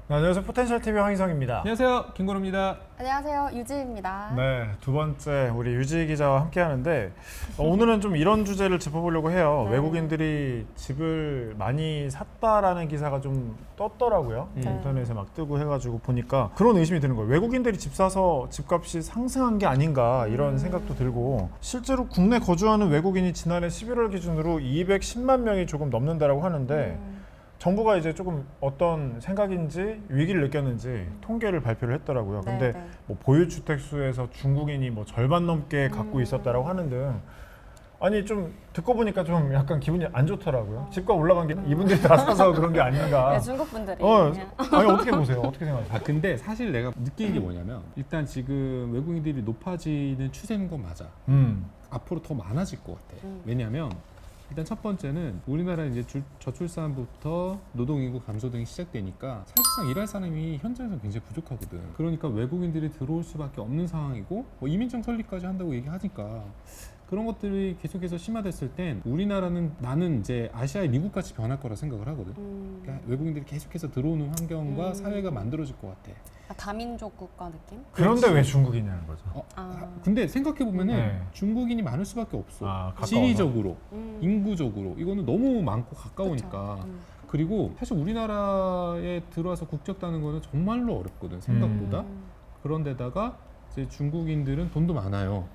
네, 안녕하세요. 포텐셜 TV 황희성입니다. 안녕하세요, 김건우입니다. 안녕하세요, 유지입니다. 네, 두 번째 우리 유지 기자와 함께하는데 오늘은 좀 이런 주제를 짚어보려고 해요. 네. 외국인들이 집을 많이 샀다라는 기사가 좀 떴더라고요. 인터넷에 막 뜨고 해가지고 보니까 그런 의심이 드는 거예요. 외국인들이 집 사서 집값이 상승한 게 아닌가 이런 생각도 들고, 실제로 국내 거주하는 외국인이 지난해 11월 기준으로 210만 명이 조금 넘는다라고 하는데 정부가 이제 조금 어떤 생각인지 위기를 느꼈는지 통계를 발표를 했더라고요. 근데 네. 뭐 보유주택 수에서 중국인이 뭐 절반 넘게 갖고 있었다라고 하는 등, 아니 좀 듣고 보니까 좀 약간 기분이 안 좋더라고요. 집값 올라간 게 이분들이 다 사서 그런 게 아닌가. 네, 중국 분들이. 아니 어떻게 보세요? 어떻게 생각하세요? 근데 사실 내가 느끼는 게 뭐냐면 일단 지금 외국인들이 높아지는 추세인 건 맞아. 앞으로 더 많아질 것 같아. 왜냐하면 일단 첫 번째는 우리나라 이제 저출산부터 노동인구 감소 등이 시작되니까 사실상 일할 사람이 현장에서 굉장히 부족하거든. 그러니까 외국인들이 들어올 수밖에 없는 상황이고, 뭐 이민청 설립까지 한다고 얘기하니까 그런 것들이 계속해서 심화됐을 땐 우리나라는, 나는 이제 아시아의 미국같이 변할 거라 생각을 하거든. 그러니까 외국인들이 계속해서 들어오는 환경과 사회가 만들어질 것 같아. 다민족 국가 느낌? 그런데 왜 중국이냐는 거죠. 근데 생각해 보면은 네. 중국인이 많을 수밖에 없어. 가까워서? 지리적으로, 인구적으로 이거는 너무 많고 가까우니까. 그쵸. 그리고 사실 우리나라에 들어와서 국적 따는 거는 정말로 어렵거든, 생각보다. 그런데다가 이제 중국인들은 돈도 많아요.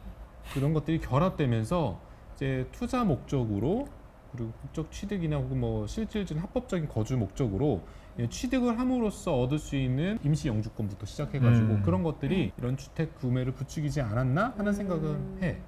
그런 것들이 결합되면서 이제 투자 목적으로, 그리고 국적 취득이나 혹은 뭐 실질적인 합법적인 거주 목적으로 취득을 함으로써 얻을 수 있는 임시 영주권부터 시작해가지고 그런 것들이 이런 주택 구매를 부추기지 않았나 하는 생각은 해.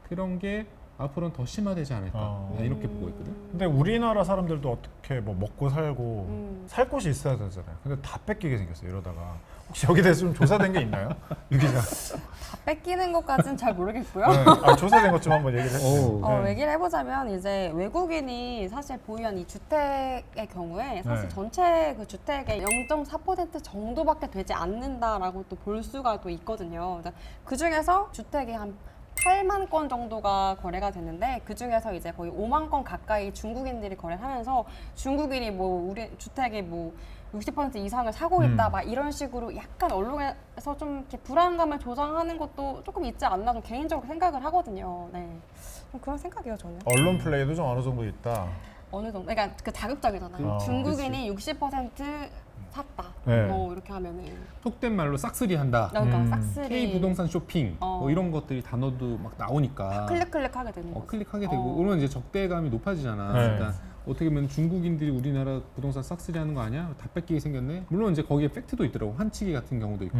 그런 게 앞으로는 더 심화되지 않을까, 난 이렇게 보고 있거든. 근데 우리나라 사람들도 어떻게 뭐 먹고 살고 살 곳이 있어야 되잖아요. 근데 다 뺏기게 생겼어요. 이러다가 혹시 여기 대해서 좀 조사된 게 있나요? 유 기자. 다 뺏기는 것까지는 잘 모르겠고요. 네. 조사된 것 좀 한번 얘기를 해주세요. 네. 얘기를 해보자면 이제 외국인이 사실 보유한 이 주택의 경우에 사실 네. 전체 그 주택의 0.4% 정도밖에 되지 않는다라고 또 볼 수가 또 있거든요. 그 중에서 주택이 한 8만 건 정도가 거래가 됐는데, 그 중에서 이제 거의 5만 건 가까이 중국인들이 거래를 하면서 중국인이 뭐 우리 주택의 뭐 60% 이상을 사고 있다 막 이런 식으로 약간 언론에서 좀 이렇게 불안감을 조장하는 것도 조금 있지 않나 좀 개인적으로 생각을 하거든요. 네, 좀 그런 생각이에요 저는. 언론 플레이도 좀 어느 정도 있다. 어느 정도, 그러니까 그 자극적이잖아요. 중국인이 60% 샀다. 네. 뭐 이렇게 하면은 속된 말로 싹쓸이 한다. 그러니까 싹쓸이 K 부동산 쇼핑, 뭐 이런 것들이 단어도 막 나오니까 클릭하게 되는 거죠. 클릭하게 되고, 그러면 이제 적대감이 높아지잖아. 네. 그러니까 어떻게 보면 중국인들이 우리나라 부동산 싹쓸이 하는 거 아니야? 다 뺏기게 생겼네? 물론 이제 거기에 팩트도 있더라고. 환치기 같은 경우도 있고.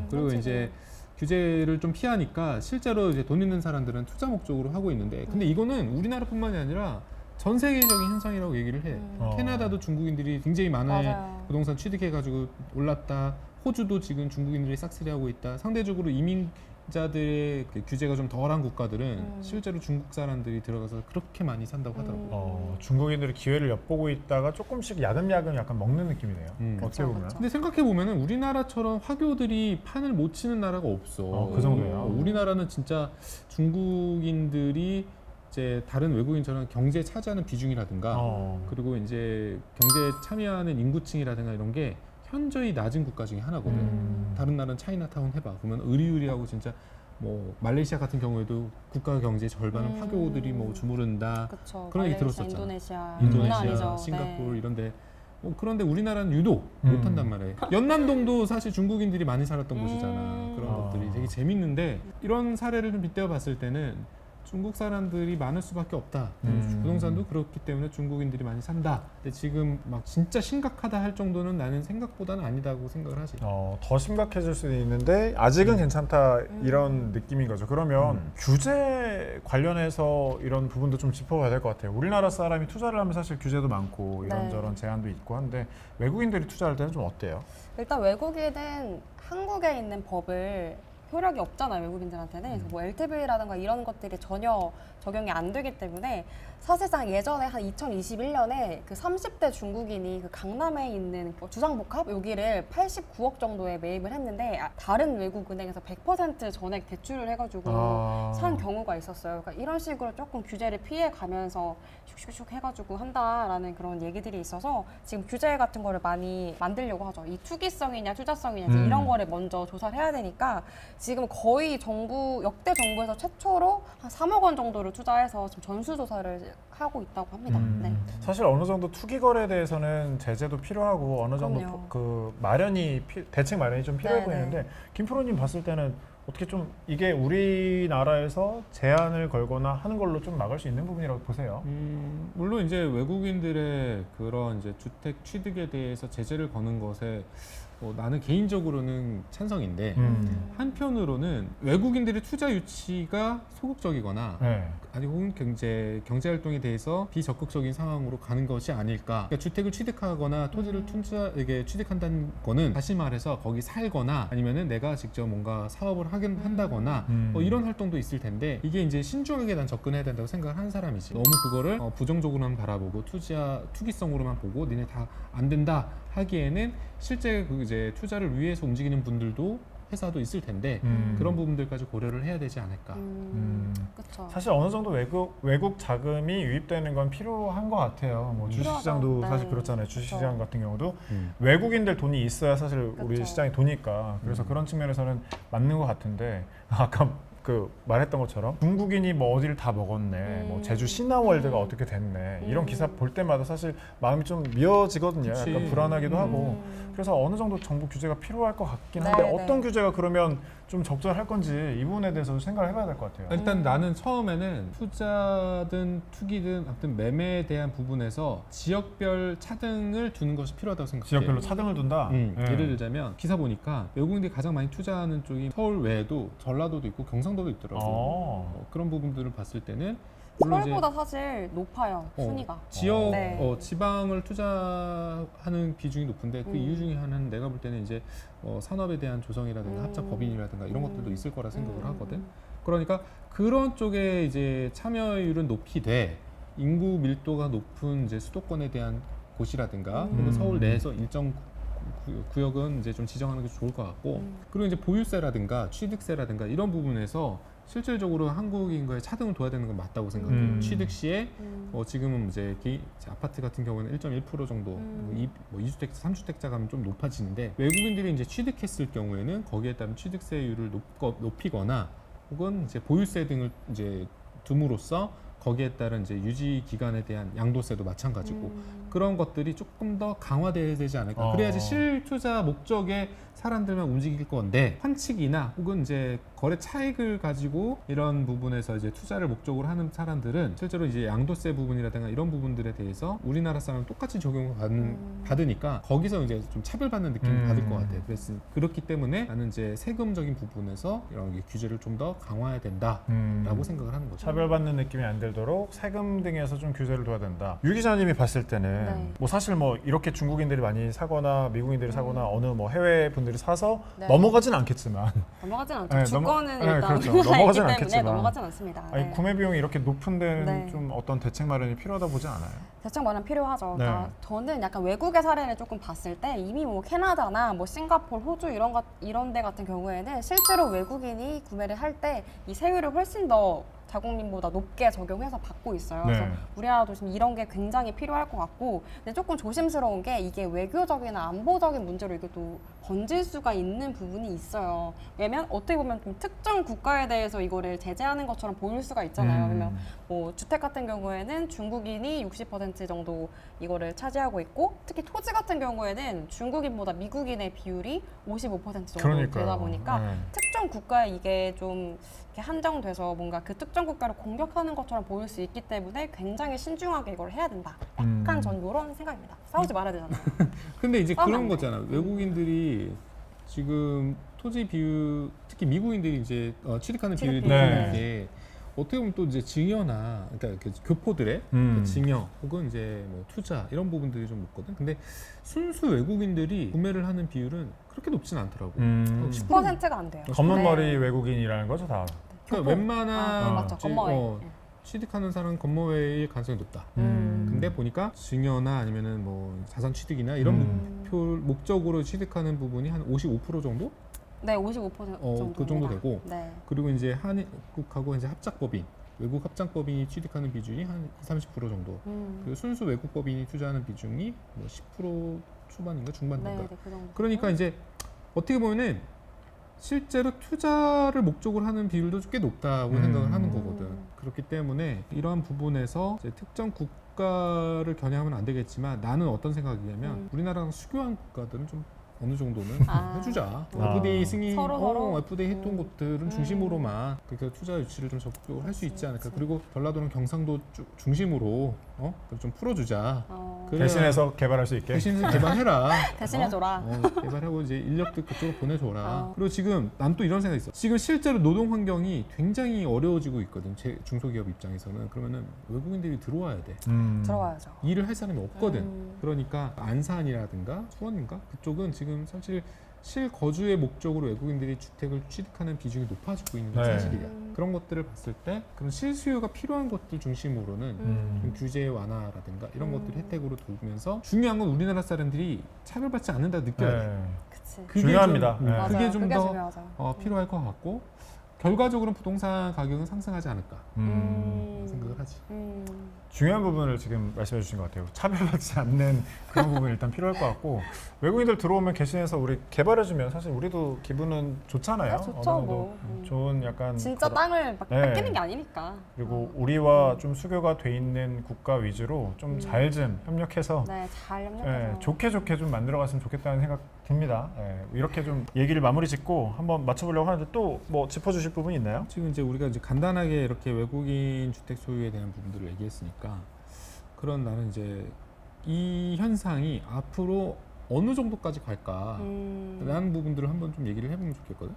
그리고 환치기. 이제 규제를 좀 피하니까 실제로 이제 돈 있는 사람들은 투자 목적으로 하고 있는데, 근데 이거는 우리나라뿐만이 아니라 전 세계적인 현상이라고 얘기를 해. 캐나다도 중국인들이 굉장히 많아요. 맞아요. 부동산 취득해가지고 올랐다. 호주도 지금 중국인들이 싹쓸이하고 있다. 상대적으로 이민자들의 그 규제가 좀 덜한 국가들은 실제로 중국 사람들이 들어가서 그렇게 많이 산다고 하더라고요. 중국인들이 기회를 엿보고 있다가 조금씩 야금야금 약간 먹는 느낌이네요. 어떻게 그쵸, 보면. 그쵸. 근데 생각해 보면은 우리나라처럼 화교들이 판을 못 치는 나라가 없어. 그 정도예요? 우리나라는 진짜 중국인들이 이제 다른 외국인처럼 경제에 차지하는 비중이라든가, 그리고 이제 경제에 참여하는 인구층이라든가 이런 게 현저히 낮은 국가 중에 하나거든. 다른 나라는 차이나타운 해봐. 그러면 의리의리하고 진짜 뭐 말레이시아 같은 경우에도 국가 경제의 절반은 화교들이 뭐 주무른다. 그쵸. 그런 얘기 말레이시아, 들었었잖아. 인도네시아, 장난 아니죠. 싱가포르 네. 이런데. 그런데 우리나라는 유독 못한단 말이에요. 연남동도 사실 중국인들이 많이 살았던 곳이잖아. 그런 것들이 되게 재밌는데, 이런 사례를 좀 빗대어 봤을 때는 중국 사람들이 많을 수밖에 없다. 부동산도 그렇기 때문에 중국인들이 많이 산다. 근데 지금 막 진짜 심각하다 할 정도는 나는 생각보다는 아니다고 생각을 하지. 더 심각해질 수도 있는데 아직은 괜찮다 이런 느낌인 거죠. 그러면 규제 관련해서 이런 부분도 좀 짚어봐야 될 것 같아요. 우리나라 사람이 투자를 하면 사실 규제도 많고 이런저런 제한도 있고 한데, 외국인들이 투자할 때는 좀 어때요? 일단 외국인은 한국에 있는 법을 효력이 없잖아요, 외국인들한테는. 그래서 뭐 LTV라든가 이런 것들이 전혀 적용이 안 되기 때문에 사실상 예전에 한 2021년에 그 30대 중국인이 그 강남에 있는 주상복합 여기를 89억 정도에 매입을 했는데 다른 외국 은행에서 100% 전액 대출을 해가지고 산 경우가 있었어요. 그러니까 이런 식으로 조금 규제를 피해가면서 슉슉슉 해가지고 한다라는 그런 얘기들이 있어서 지금 규제 같은 거를 많이 만들려고 하죠. 이 투기성이냐 투자성이냐 이제 이런 거를 먼저 조사를 해야 되니까 지금 거의 역대 정부에서 최초로 한 3억 원 정도를 투자해서 지금 전수조사를 하고 있다고 합니다. 네. 사실 어느 정도 투기 거래에 대해서는 제재도 필요하고 어느 정도 그럼요. 그 대책 마련이 좀 필요해 네네. 보이는데 김프로님 봤을 때는 어떻게 좀 이게 우리나라에서 제한을 걸거나 하는 걸로 좀 막을 수 있는 부분이라고 보세요? 물론 이제 외국인들의 그런 이제 주택 취득에 대해서 제재를 거는 것에 나는 개인적으로는 찬성인데 한편으로는 외국인들의 투자 유치가 소극적이거나 네. 아니 혹은 경제 활동에 대해서 비적극적인 상황으로 가는 것이 아닐까. 그러니까 주택을 취득하거나 토지를 투자에게 취득한다는 거는 다시 말해서 거기 살거나 아니면은 내가 직접 뭔가 사업을 하긴 한다거나 이런 활동도 있을 텐데 이게 이제 신중하게 난 접근해야 된다고 생각을 하는 사람이지. 너무 그거를 부정적으로만 바라보고 투기성으로만 보고 니네 다 안 된다 하기에는 실제 그 이제 투자를 위해서 움직이는 분들도 회사도 있을 텐데 그런 부분들까지 고려를 해야 되지 않을까. 그렇죠. 사실 어느 정도 외국 자금이 유입되는 건 필요한 것 같아요. 뭐 주식시장도 필요하죠. 사실 네. 그렇잖아요. 주식시장 그렇죠. 같은 경우도 외국인들 돈이 있어야 사실 우리 그렇죠. 시장이 도니까 그래서 그런 측면에서는 맞는 것 같은데 아까 그 말했던 것처럼 중국인이 뭐 어디를 다 먹었네, 뭐 제주 신화월드가 어떻게 됐네 이런 기사 볼 때마다 사실 마음이 좀 미어지거든요. 그치. 약간 불안하기도 하고 그래서 어느 정도 정부 규제가 필요할 것 같긴 한데 네, 어떤 네. 규제가 그러면 좀 적절할 건지 이 부분에 대해서 생각을 해봐야 될 것 같아요. 일단 나는 처음에는 투자든 투기든 아무튼 매매에 대한 부분에서 지역별 차등을 두는 것이 필요하다고 생각해요. 지역별로 차등을 둔다. 예. 예를 들자면 기사 보니까 외국인들이 가장 많이 투자하는 쪽이 서울 외에도 전라도도 있고 경상도도 있더라고요. 그런 부분들을 봤을 때는 물론 이제 서울보다 사실 높아요, 순위가. 지역 네. 지방을 투자하는 비중이 높은데 그 이유 중에 하나는 내가 볼 때는 이제 산업에 대한 조성이라든가 합작 법인이라든가 이런 것들도 있을 거라 생각을 하거든. 그러니까 그런 쪽에 이제 참여율은 높이되 인구 밀도가 높은 이제 수도권에 대한 곳이라든가 혹은 서울 내에서 일정 구역은 이제 좀 지정하는 게 좋을 것 같고 그리고 이제 보유세라든가 취득세라든가 이런 부분에서 실질적으로 한국인과의 차등을 둬야 되는 건 맞다고 생각해요. 취득 시에 지금은 이제 아파트 같은 경우는 1.1% 정도, 2주택자, 3주택자 가면 좀 높아지는데 외국인들이 이제 취득했을 경우에는 거기에 따른 취득세율을 높이거나 혹은 이제 보유세 등을 이제 둠으로써 거기에 따른 이제 유지 기간에 대한 양도세도 마찬가지고 그런 것들이 조금 더 강화돼야 되지 않을까. 그래야지 실투자 목적의 사람들만 움직일 건데 환칙이나 혹은 이제 거래 차익을 가지고 이런 부분에서 이제 투자를 목적으로 하는 사람들은 실제로 이제 양도세 부분이라든가 이런 부분들에 대해서 우리나라 사람 똑같이 적용을 받으니까 거기서 이제 좀 차별받는 느낌을 받을 것 같아요. 그래서 그렇기 때문에 나는 이제 세금적인 부분에서 이런 규제를 좀 더 강화해야 된다라고 생각을 하는 거죠. 차별받는 느낌이 안 들도록 세금 등에서 좀 규제를 둬야 된다. 유 기자님이 봤을 때는 네. 뭐 사실 뭐 이렇게 중국인들이 많이 사거나 미국인들이 사거나 어느 뭐 해외 분들이 사서 네. 넘어가진 않겠지만 넘어가진 않죠. 네, 주권은 네, 일단 그렇죠. 우리나라 넘어가진 있기 때문에 않겠지만. 넘어가진 않습니다. 아니, 네. 구매 비용이 이렇게 높은 데는 네. 좀 어떤 대책 마련이 필요하다 보지 않아요? 대책 마련 필요하죠. 네. 그러니까 저는 약간 외국의 사례를 조금 봤을 때 이미 뭐 캐나다나 뭐 싱가포르, 호주 이런 데 같은 경우에는 실제로 외국인이 구매를 할 때 이 세율을 훨씬 더 자국민보다 높게 적용해서 받고 있어요. 네. 그래서 우리나라도 지금 이런 게 굉장히 필요할 것 같고, 근데 조금 조심스러운 게 이게 외교적이나 안보적인 문제로 이게 또 번질 수가 있는 부분이 있어요. 왜냐면 어떻게 보면 좀 특정 국가에 대해서 이거를 제재하는 것처럼 보일 수가 있잖아요. 그러면 뭐 주택 같은 경우에는 중국인이 60% 정도 이거를 차지하고 있고, 특히 토지 같은 경우에는 중국인보다 미국인의 비율이 55% 정도 그러니까요. 되다 보니까 네. 특정 국가에 이게 좀 이렇게 한정돼서 뭔가 그 특정 국가를 공격하는 것처럼 보일 수 있기 때문에 굉장히 신중하게 이걸 해야 된다. 약간 전 이런 생각입니다. 싸우지 말아야 되잖아요. 근데 이제 싸우면 그런 안 돼. 거잖아. 외국인들이 지금 토지 비율, 특히 미국인들이 이제 취득하는 취득 비율이 비율. 높은 네. 게 어떻게 보면 또 이제 증여나 그러니까 그 교포들의 증여 혹은 이제 뭐 투자 이런 부분들이 좀 높거든. 근데 순수 외국인들이 구매를 하는 비율은 그렇게 높진 않더라고. 10%가 안 돼요. 검은 네. 머리 외국인이라는 거죠 다. 그러니까 웬만한 맞죠. 건머웨이. 취득하는 사람은 건머웨이일 가능성이 높다. 근데 보니까 증여나 아니면은 뭐 자산 취득이나 이런 목적으로 취득하는 부분이 한 55% 정도? 네, 55% 정도. 그 정도 되고 네. 그리고 이제 한국하고 이제 합작법인 외국 합작법인이 취득하는 비중이 한 30% 정도. 그리고 순수 외국 법인이 투자하는 비중이 뭐 10% 초반인가 중반인가. 네, 그 정도. 그러니까 이제 어떻게 보면은 실제로 투자를 목적으로 하는 비율도 꽤 높다고 생각을 하는 거거든. 그렇기 때문에 이러한 부분에서 이제 특정 국가를 겨냥하면 안 되겠지만 나는 어떤 생각이냐면 우리나라랑 수교한 국가들은 좀 어느 정도는 해주자. FDA 승인, 서로. FDA 했던 것들은 중심으로만 그렇게 투자 유치를 좀 적극적으로 할 수 있지 않을까. 그리고 전라도는 경상도 중심으로 좀 풀어주자. 그래야 대신해서 개발할 수 있게. 대신해서 개발해라. 대신해줘라. 개발하고 이제 인력들 그쪽으로 보내줘라. 그리고 지금 난 또 이런 생각이 있어. 지금 실제로 노동 환경이 굉장히 어려워지고 있거든. 중소기업 입장에서는. 그러면은 외국인들이 들어와야 돼. 들어와야죠. 일을 할 사람이 없거든. 그러니까 안산이라든가 수원인가 그쪽은 지금 사실 실거주의 목적으로 외국인들이 주택을 취득하는 비중이 높아지고 있는 건 네. 사실이야. 그런 것들을 봤을 때 그런 실수요가 필요한 것들 중심으로는 좀 규제 완화라든가 이런 것들 혜택으로 돌면서 중요한 건 우리나라 사람들이 차별받지 않는다 느껴야 돼. 그치. 그게 중요합니다. 좀, 네. 맞아요. 그게 좀 그게 더 중요하죠. 필요할 것 같고 결과적으로는 부동산 가격은 상승하지 않을까 생각을 하지. 중요한 부분을 지금 말씀해 주신 것 같아요. 차별받지 않는 그런 부분이 일단 필요할 것 같고 외국인들 들어오면 개신해서 우리 개발해주면 사실 우리도 기분은 좋잖아요. 네, 좋죠, 어느 정도 뭐. 좋은 약간 진짜 그런- 땅을 막 네. 뺏기는 게 아니니까. 그리고 우리와 좀 수교가 돼 있는 국가 위주로 좀 잘 좀 협력해서 네, 잘 협력해서. 예, 좋게 좀 만들어갔으면 좋겠다는 생각 듭니다. 예, 이렇게 좀 얘기를 마무리 짓고 한번 맞춰보려고 하는데 또 뭐 짚어주실 부분이 있나요? 지금 이제 우리가 이제 간단하게 이렇게 외국인 주택 소유에 대한 부분들을 얘기했으니까 그런 나는 이제 이 현상이 앞으로 어느 정도까지 갈까 라는 부분들을 한번 좀 얘기를 해보면 좋겠거든.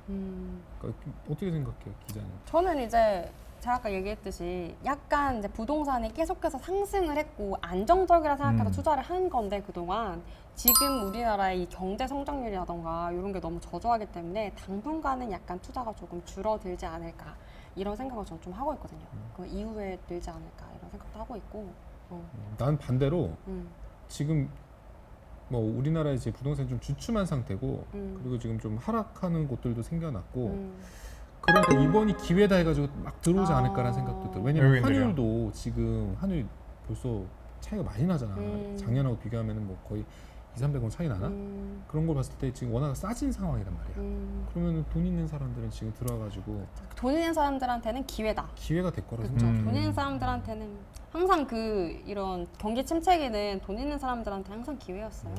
그러니까 어떻게 생각해요, 기자님? 저는 이제 제가 아까 얘기했듯이 약간 이제 부동산이 계속해서 상승을 했고 안정적이라 생각해서 투자를 한 건데 그동안 지금 우리나라의 이 경제 성장률이라던가 이런 게 너무 저조하기 때문에 당분간은 약간 투자가 조금 줄어들지 않을까 이런 생각을 저는 좀 하고 있거든요. 그 이후에 늘지 않을까 이런 생각도 하고 있고. 난 반대로 음. 지금 뭐 우리나라 이제 부동산이 좀 주춤한 상태고 그리고 지금 좀 하락하는 곳들도 생겨났고 그러니까 이번이 기회다 해가지고 막 들어오지 않을까라는 생각도 들어. 왜냐면 외국인들이요? 환율도 지금 환율 벌써 차이가 많이 나잖아. 작년하고 비교하면 뭐 거의 200~300원 차이 나나? 그런 걸 봤을 때 지금 워낙 싸진 상황이란 말이야. 그러면 돈 있는 사람들은 지금 들어와가지고 돈 있는 사람들한테는 기회다. 기회가 될 거라 그렇죠. 생각해. 돈 있는 사람들한테는 항상 이런 경기 침체기는 돈 있는 사람들한테 항상 기회였어요.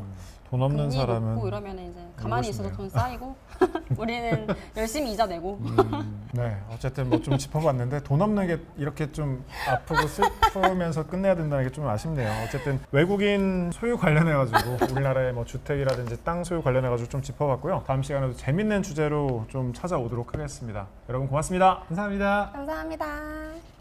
돈 없는 금리 사람은 높고 이러면 이제 가만히 있어도 싶네요. 돈 쌓이고 우리는 열심히 이자 내고. 네, 어쨌든 뭐 좀 짚어봤는데 돈 없는 게 이렇게 좀 아프고 슬프면서 끝내야 된다는 게 좀 아쉽네요. 어쨌든 외국인 소유 관련해가지고 우리나라의 뭐 주택이라든지 땅 소유 관련해가지고 좀 짚어봤고요. 다음 시간에도 재밌는 주제로 좀 찾아오도록 하겠습니다. 여러분 고맙습니다. 감사합니다. 감사합니다.